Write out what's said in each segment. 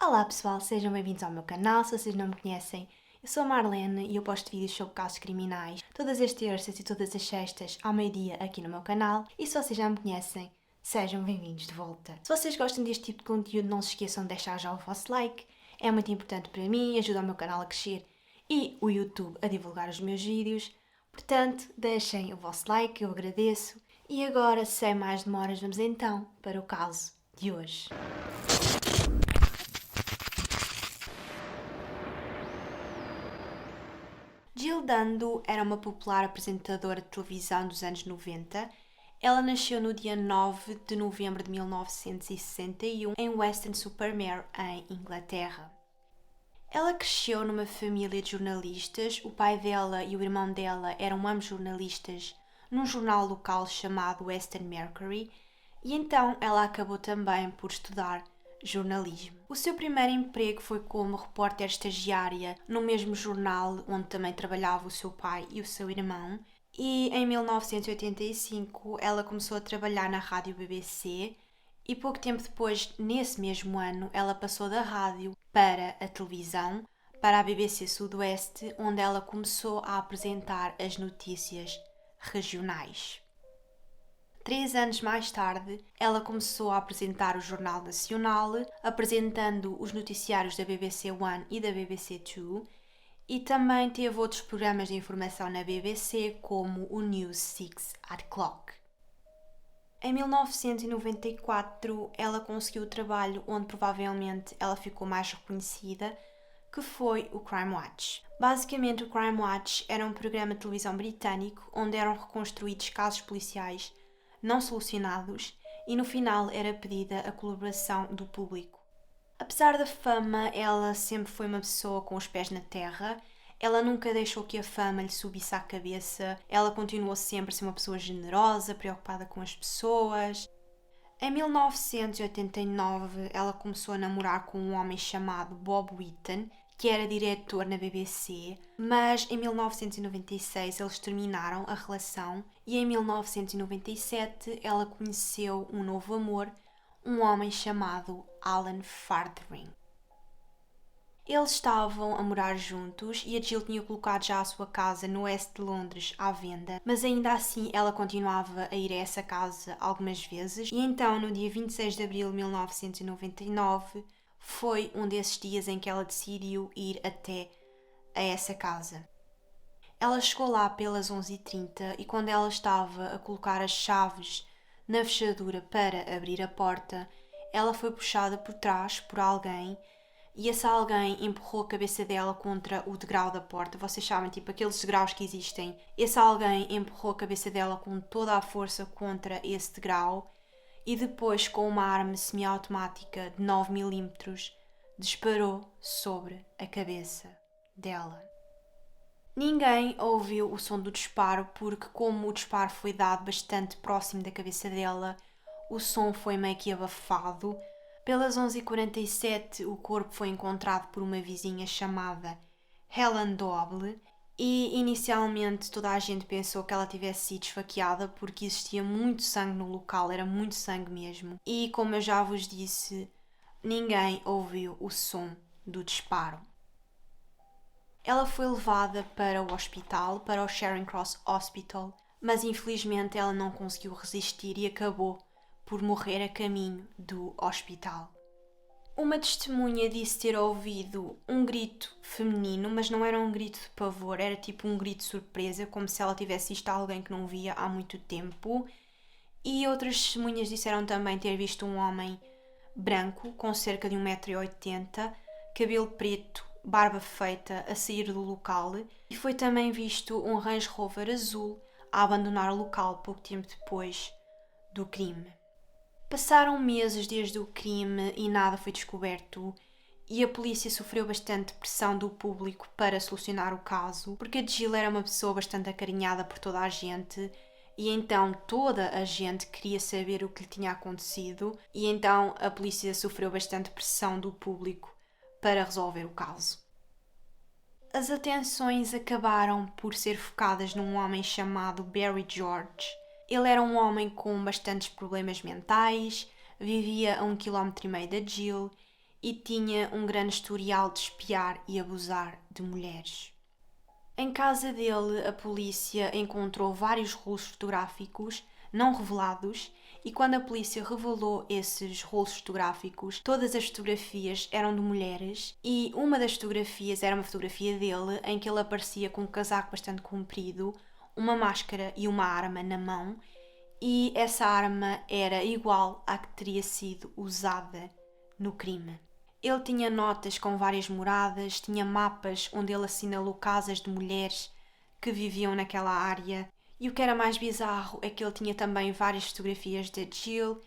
Olá pessoal, sejam bem-vindos ao meu canal. Se vocês não me conhecem, eu sou a Marlene e eu posto vídeos sobre casos criminais todas as terças e todas as sextas ao meio-dia aqui no meu canal. E se vocês já me conhecem, sejam bem-vindos de volta. Se vocês gostam deste tipo de conteúdo, não se esqueçam de deixar já o vosso like. É muito importante para mim, ajuda o meu canal a crescer e o YouTube a divulgar os meus vídeos. Portanto, deixem o vosso like, eu agradeço. E agora, sem mais demoras, vamos então para o caso de hoje. Jill Dando era uma popular apresentadora de televisão dos anos 90. Ela nasceu no dia 9 de novembro de 1961 em Weston-super-Mare, em Inglaterra. Ela cresceu numa família de jornalistas. O pai dela e o irmão dela eram ambos jornalistas num jornal local chamado Western Mercury, e então ela acabou também por estudar jornalismo. O seu primeiro emprego foi como repórter estagiária no mesmo jornal onde também trabalhava o seu pai e o seu irmão, e em 1985 ela começou a trabalhar na rádio BBC e pouco tempo depois, nesse mesmo ano, ela passou da rádio para a televisão, para a BBC Sudoeste, onde ela começou a apresentar as notícias regionais. 3 anos mais tarde, ela começou a apresentar o Jornal Nacional, apresentando os noticiários da BBC One e da BBC Two, e também teve outros programas de informação na BBC, como o News 6 O'Clock. Em 1994, ela conseguiu o trabalho onde provavelmente ela ficou mais reconhecida, que foi o Crime Watch. Basicamente, o Crime Watch era um programa de televisão britânico onde eram reconstruídos casos policiais não solucionados e no final era pedida a colaboração do público. Apesar da fama, ela sempre foi uma pessoa com os pés na terra. Ela nunca deixou que a fama lhe subisse à cabeça. Ela continuou sempre a ser uma pessoa generosa, preocupada com as pessoas. Em 1989, ela começou a namorar com um homem chamado Bob Whitten, que era diretor na BBC, mas em 1996 eles terminaram a relação e em 1997 ela conheceu um novo amor, um homem chamado Alan Farthing. Eles estavam a morar juntos e a Jill tinha colocado já a sua casa no oeste de Londres à venda, mas ainda assim ela continuava a ir a essa casa algumas vezes, e então no dia 26 de abril de 1999 foi um desses dias em que ela decidiu ir até a essa casa. Ela chegou lá pelas 11h30 e quando ela estava a colocar as chaves na fechadura para abrir a porta, ela foi puxada por trás por alguém e esse alguém empurrou a cabeça dela contra o degrau da porta. Vocês sabem, tipo aqueles degraus que existem. Esse alguém empurrou a cabeça dela com toda a força contra esse degrau e depois, com uma arma semiautomática de 9mm, disparou sobre a cabeça dela. Ninguém ouviu o som do disparo porque, como o disparo foi dado bastante próximo da cabeça dela, o som foi meio que abafado. Pelas 11h47, o corpo foi encontrado por uma vizinha chamada Helen Doble e inicialmente toda a gente pensou que ela tivesse sido esfaqueada porque existia muito sangue no local, era muito sangue mesmo. E como eu já vos disse, ninguém ouviu o som do disparo. Ela foi levada para o hospital, para o Charing Cross Hospital, mas infelizmente ela não conseguiu resistir e acabou por morrer a caminho do hospital. Uma testemunha disse ter ouvido um grito feminino, mas não era um grito de pavor, era tipo um grito de surpresa, como se ela tivesse visto alguém que não via há muito tempo. E outras testemunhas disseram também ter visto um homem branco, com cerca de 1,80m, cabelo preto, barba feita, a sair do local. E foi também visto um Range Rover azul a abandonar o local pouco tempo depois do crime. Passaram meses desde o crime e nada foi descoberto e a polícia sofreu bastante pressão do público para solucionar o caso, porque a Jill era uma pessoa bastante acarinhada por toda a gente e então toda a gente queria saber o que lhe tinha acontecido e então a polícia sofreu bastante pressão do público para resolver o caso. As atenções acabaram por ser focadas num homem chamado Barry George. Ele era um homem com bastantes problemas mentais, vivia a 1,5 km da Jill e tinha um grande historial de espiar e abusar de mulheres. Em casa dele, a polícia encontrou vários rolos fotográficos não revelados e quando a polícia revelou esses rolos fotográficos, todas as fotografias eram de mulheres e uma das fotografias era uma fotografia dele em que ele aparecia com um casaco bastante comprido, uma máscara e uma arma na mão e essa arma era igual à que teria sido usada no crime. Ele tinha notas com várias moradas, tinha mapas onde ele assinalou casas de mulheres que viviam naquela área. E o que era mais bizarro é que ele tinha também várias fotografias de Jill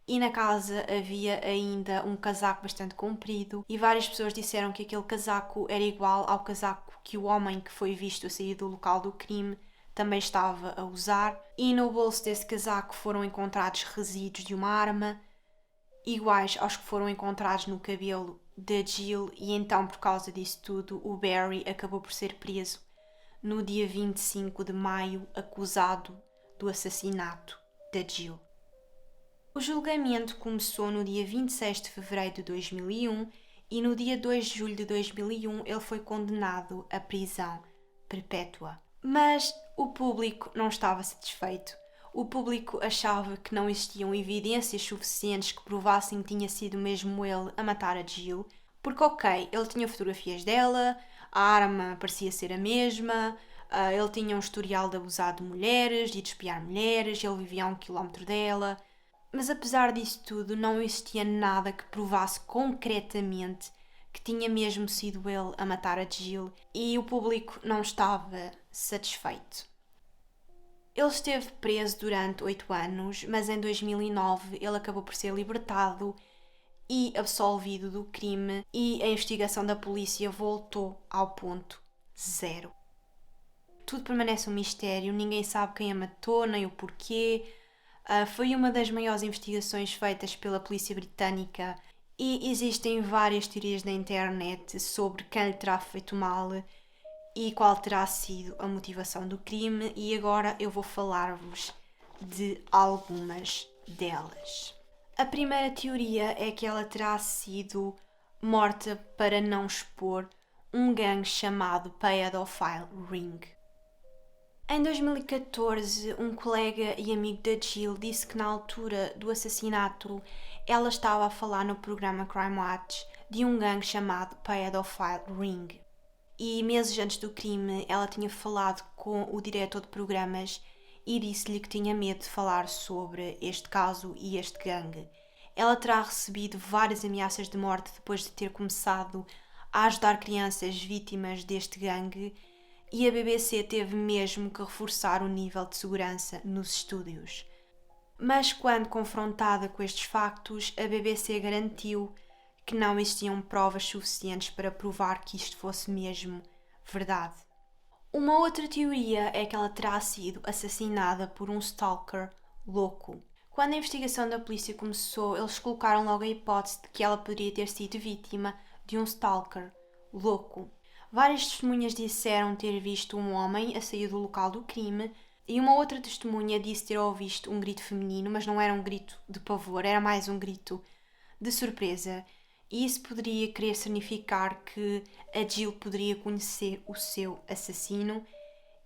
e na casa havia ainda um casaco bastante comprido e várias pessoas disseram que aquele casaco era igual ao casaco que o homem que foi visto a sair do local do crime também estava a usar. E no bolso desse casaco foram encontrados resíduos de uma arma iguais aos que foram encontrados no cabelo da Jill e então por causa disso tudo o Barry acabou por ser preso no dia 25 de maio, acusado do assassinato da Jill. O julgamento começou no dia 26 de fevereiro de 2001 e no dia 2 de julho de 2001 ele foi condenado à prisão perpétua. Mas o público não estava satisfeito. O público achava que não existiam evidências suficientes que provassem que tinha sido mesmo ele a matar a Jill, porque ok, ele tinha fotografias dela, a arma parecia ser a mesma, ele tinha um historial de abusar de mulheres, de espiar mulheres, ele vivia a 1 quilómetro dela. Mas apesar disso tudo, não existia nada que provasse concretamente que tinha mesmo sido ele a matar a Jill e o público não estava satisfeito. Ele esteve preso durante 8 anos, mas em 2009 ele acabou por ser libertado e absolvido do crime e a investigação da polícia voltou ao ponto zero. Tudo permanece um mistério, ninguém sabe quem a matou nem o porquê. Foi uma das maiores investigações feitas pela polícia britânica e existem várias teorias na internet sobre quem lhe terá feito mal e qual terá sido a motivação do crime e agora eu vou falar-vos de algumas delas. A primeira teoria é que ela terá sido morta para não expor um gangue chamado Pedophile Ring. Em 2014, um colega e amigo da Jill disse que na altura do assassinato ela estava a falar no programa Crime Watch de um gangue chamado Pedophile Ring. E meses antes do crime ela tinha falado com o diretor de programas e disse-lhe que tinha medo de falar sobre este caso e este gangue. Ela terá recebido várias ameaças de morte depois de ter começado a ajudar crianças vítimas deste gangue e a BBC teve mesmo que reforçar o nível de segurança nos estúdios. Mas quando confrontada com estes factos, a BBC garantiu que não existiam provas suficientes para provar que isto fosse mesmo verdade. Uma outra teoria é que ela terá sido assassinada por um stalker louco. Quando a investigação da polícia começou, eles colocaram logo a hipótese de que ela poderia ter sido vítima de um stalker louco. Várias testemunhas disseram ter visto um homem a sair do local do crime e uma outra testemunha disse ter ouvido um grito feminino, mas não era um grito de pavor, era mais um grito de surpresa. E isso poderia querer significar que a Jill poderia conhecer o seu assassino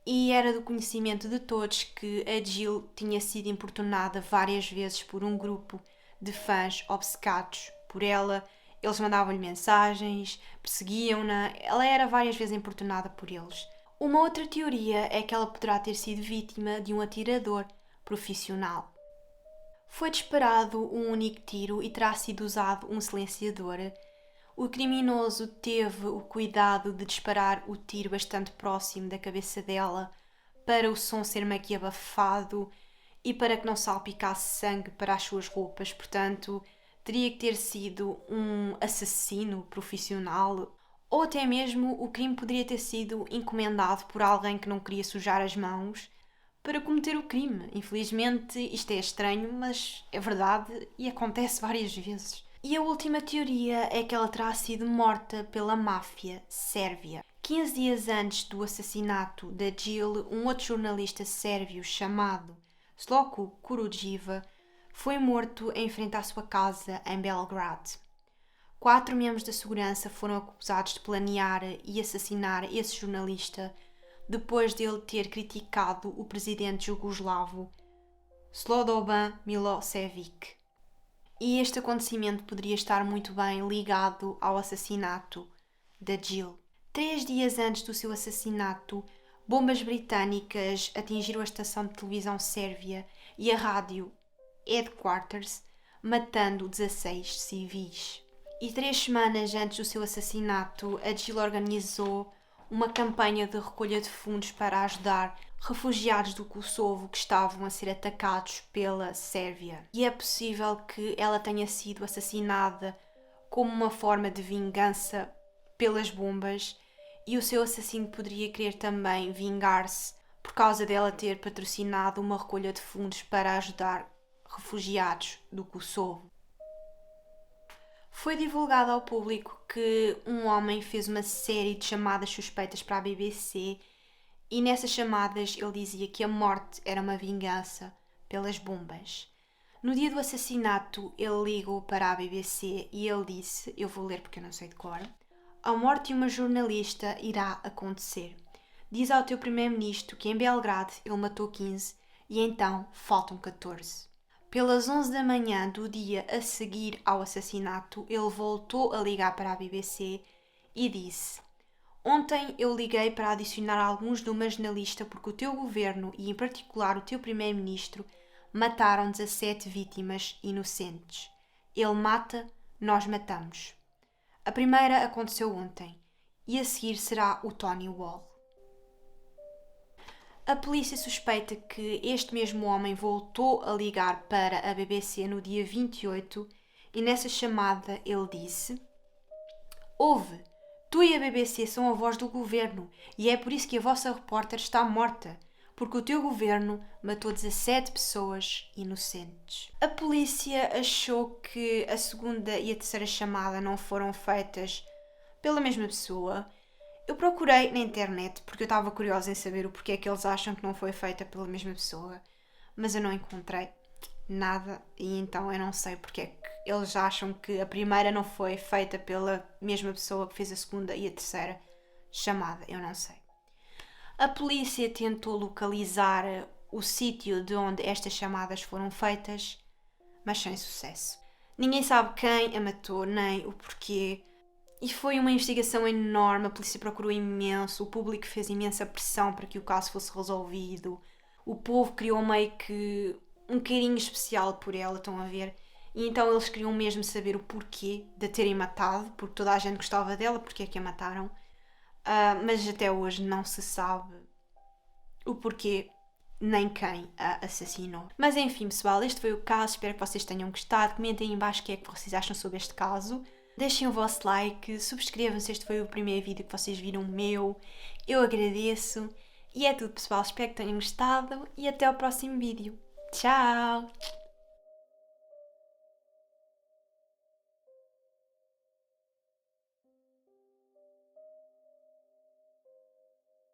e era do conhecimento de todos que a Jill tinha sido importunada várias vezes por um grupo de fãs obcecados por ela. Eles mandavam-lhe mensagens, perseguiam-na, ela era várias vezes importunada por eles. Uma outra teoria é que ela poderá ter sido vítima de um atirador profissional. Foi disparado um único tiro e terá sido usado um silenciador. O criminoso teve o cuidado de disparar o tiro bastante próximo da cabeça dela para o som ser meio que abafado e para que não salpicasse sangue para as suas roupas. Portanto, teria que ter sido um assassino profissional ou até mesmo o crime poderia ter sido encomendado por alguém que não queria sujar as mãos para cometer o crime. Infelizmente, isto é estranho, mas é verdade e acontece várias vezes. E a última teoria é que ela terá sido morta pela máfia sérvia. 15 dias antes do assassinato da Jill, um outro jornalista sérvio chamado Slavko Kurujiva foi morto em frente à sua casa em Belgrado. 4 membros da segurança foram acusados de planear e assassinar esse jornalista depois de ele ter criticado o presidente jugoslavo Slobodan Milošević. E este acontecimento poderia estar muito bem ligado ao assassinato da Jill. 3 dias antes do seu assassinato, bombas britânicas atingiram a estação de televisão sérvia e a rádio Headquarters, matando 16 civis. E 3 semanas antes do seu assassinato, a Jill organizou uma campanha de recolha de fundos para ajudar refugiados do Kosovo que estavam a ser atacados pela Sérvia. E é possível que ela tenha sido assassinada como uma forma de vingança pelas bombas, e o seu assassino poderia querer também vingar-se por causa dela ter patrocinado uma recolha de fundos para ajudar refugiados do Kosovo. Foi divulgado ao público que um homem fez uma série de chamadas suspeitas para a BBC e nessas chamadas ele dizia que a morte era uma vingança pelas bombas. No dia do assassinato ele ligou para a BBC e ele disse, eu vou ler porque eu não sei de cor: a morte de uma jornalista irá acontecer. Diz ao teu primeiro-ministro que em Belgrado ele matou 15 e então faltam 14. Pelas 11 da manhã do dia a seguir ao assassinato, ele voltou a ligar para a BBC e disse: ontem eu liguei para adicionar alguns números na lista porque o teu governo e em particular o teu primeiro-ministro mataram 17 vítimas inocentes. Ele mata, nós matamos. A primeira aconteceu ontem e a seguir será o Tony Wall. A polícia suspeita que este mesmo homem voltou a ligar para a BBC no dia 28 e nessa chamada ele disse: ouve, tu e a BBC são a voz do governo e é por isso que a vossa repórter está morta, porque o teu governo matou 17 pessoas inocentes. A polícia achou que a segunda e a terceira chamada não foram feitas pela mesma pessoa. Eu procurei na internet porque eu estava curiosa em saber o porquê é que eles acham que não foi feita pela mesma pessoa, mas eu não encontrei nada e então eu não sei porque é que eles acham que a primeira não foi feita pela mesma pessoa que fez a segunda e a terceira chamada, eu não sei. A polícia tentou localizar o sítio de onde estas chamadas foram feitas, mas sem sucesso. Ninguém sabe quem a matou nem o porquê. E foi uma investigação enorme, a polícia procurou imenso, o público fez imensa pressão para que o caso fosse resolvido. O povo criou meio que um carinho especial por ela, estão a ver? E então eles queriam mesmo saber o porquê de a terem matado, porque toda a gente gostava dela, porque é que a mataram. Mas até hoje não se sabe o porquê nem quem a assassinou. Mas enfim, pessoal, este foi o caso, espero que vocês tenham gostado. Comentem aí em baixo o que é que vocês acham sobre este caso. Deixem o vosso like, subscrevam se este foi o primeiro vídeo que vocês viram meu. Eu agradeço. E é tudo, pessoal. Espero que tenham gostado e até ao próximo vídeo. Tchau!